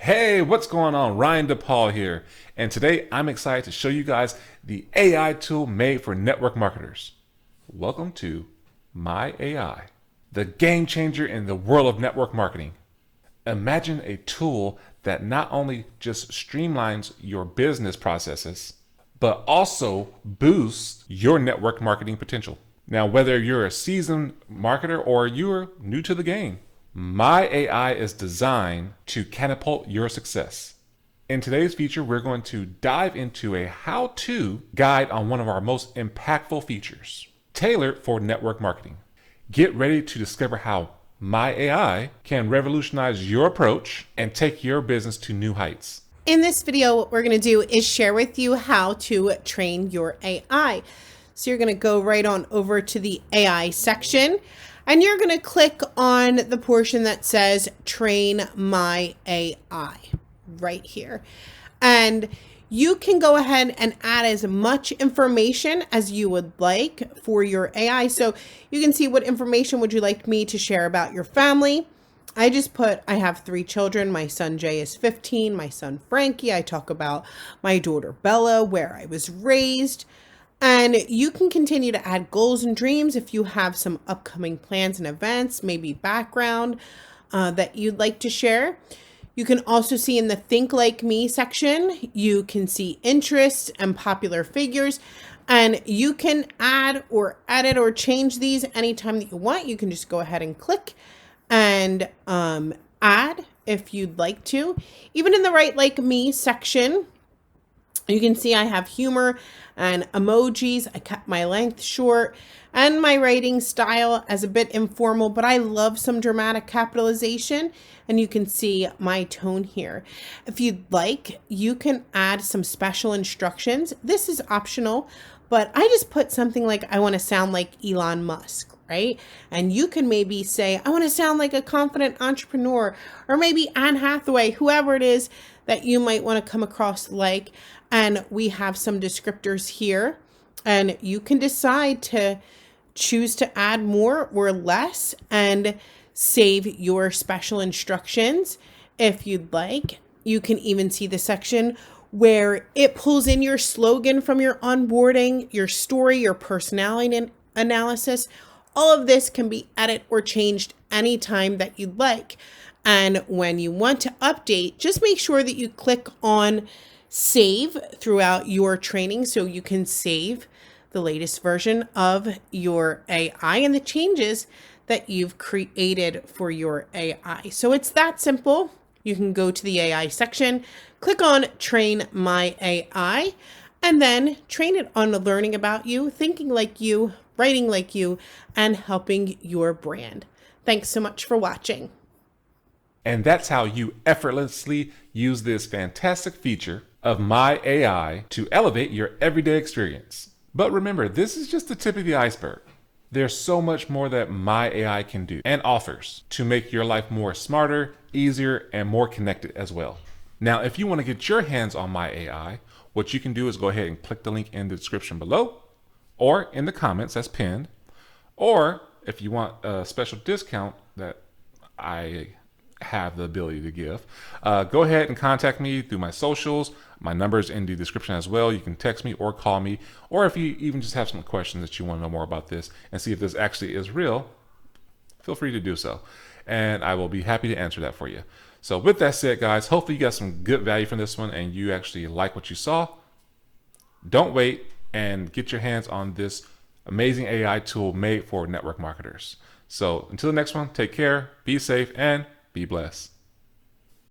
Hey, what's going on? Ryan DePaul here, and today I'm excited to show you guys the AI tool made for network marketers. Welcome to myAI, the game changer in the world of network marketing. Imagine a tool that not only just streamlines your business processes, but also boosts your network marketing potential. Now, whether you're a seasoned marketer or you're new to the game, myAI is designed to catapult your success. In today's feature, we're going to dive into a how-to guide on one of our most impactful features, tailored for network marketing. Get ready to discover how myAI can revolutionize your approach and take your business to new heights. In this video, what we're going to do is share with you how to train your AI. So you're going to go right on over to the AI section. And you're going to click on the portion that says train my AI right here. And you can go ahead and add as much information as you would like for your AI. So you can see what information would you like me to share about your family. I just put, I have 3 children. My son Jay is 15, my son Frankie. I talk about my daughter Bella, where I was raised. And you can continue to add goals and dreams if you have some upcoming plans and events, maybe background that you'd like to share. You can also see in the Think Like Me section, you can see interests and popular figures, and you can add or edit or change these anytime that you want. You can just go ahead and click and add if you'd like to. Even in the Write Like Me section, you can see I have humor and emojis. I kept my length short and my writing style as a bit informal, but I love some dramatic capitalization, and you can see my tone here. If you'd like, you can add some special instructions. This is optional, but I just put something like, I want to sound like Elon Musk, right? And you can maybe say, I want to sound like a confident entrepreneur, or maybe Anne Hathaway, whoever it is that you might want to come across like. And we have some descriptors here, and you can decide to choose to add more or less and save your special instructions if you'd like. You can even see the section where it pulls in your slogan from your onboarding, your story, your personality analysis. All of this can be edited or changed anytime that you'd like. And when you want to update, just make sure that you click on save throughout your training so you can save the latest version of your AI and the changes that you've created for your AI. So it's that simple. You can go to the AI section, click on train my AI, and then train it on learning about you, thinking like you, writing like you, and helping your brand. Thanks so much for watching. And that's how you effortlessly use this fantastic feature of myAI to elevate your everyday experience. But remember, this is just the tip of the iceberg. There's so much more that myAI can do and offers to make your life more smarter, easier, and more connected as well. Now, if you want to get your hands on myAI, what you can do is go ahead and click the link in the description below or in the comments that's pinned. Or if you want a special discount that I have the ability to give, go ahead and contact me through my socials. My number's in the description as well. You can text me or call me, or if you even just have some questions that you want to know more about this and see if this actually is real, feel free to do so, and I will be happy to answer that for you. So with that said, guys, hopefully you got some good value from this one and you actually like what you saw. Don't wait and get your hands on this amazing AI tool made for network marketers. So until the next one, take care, be safe, and be blessed.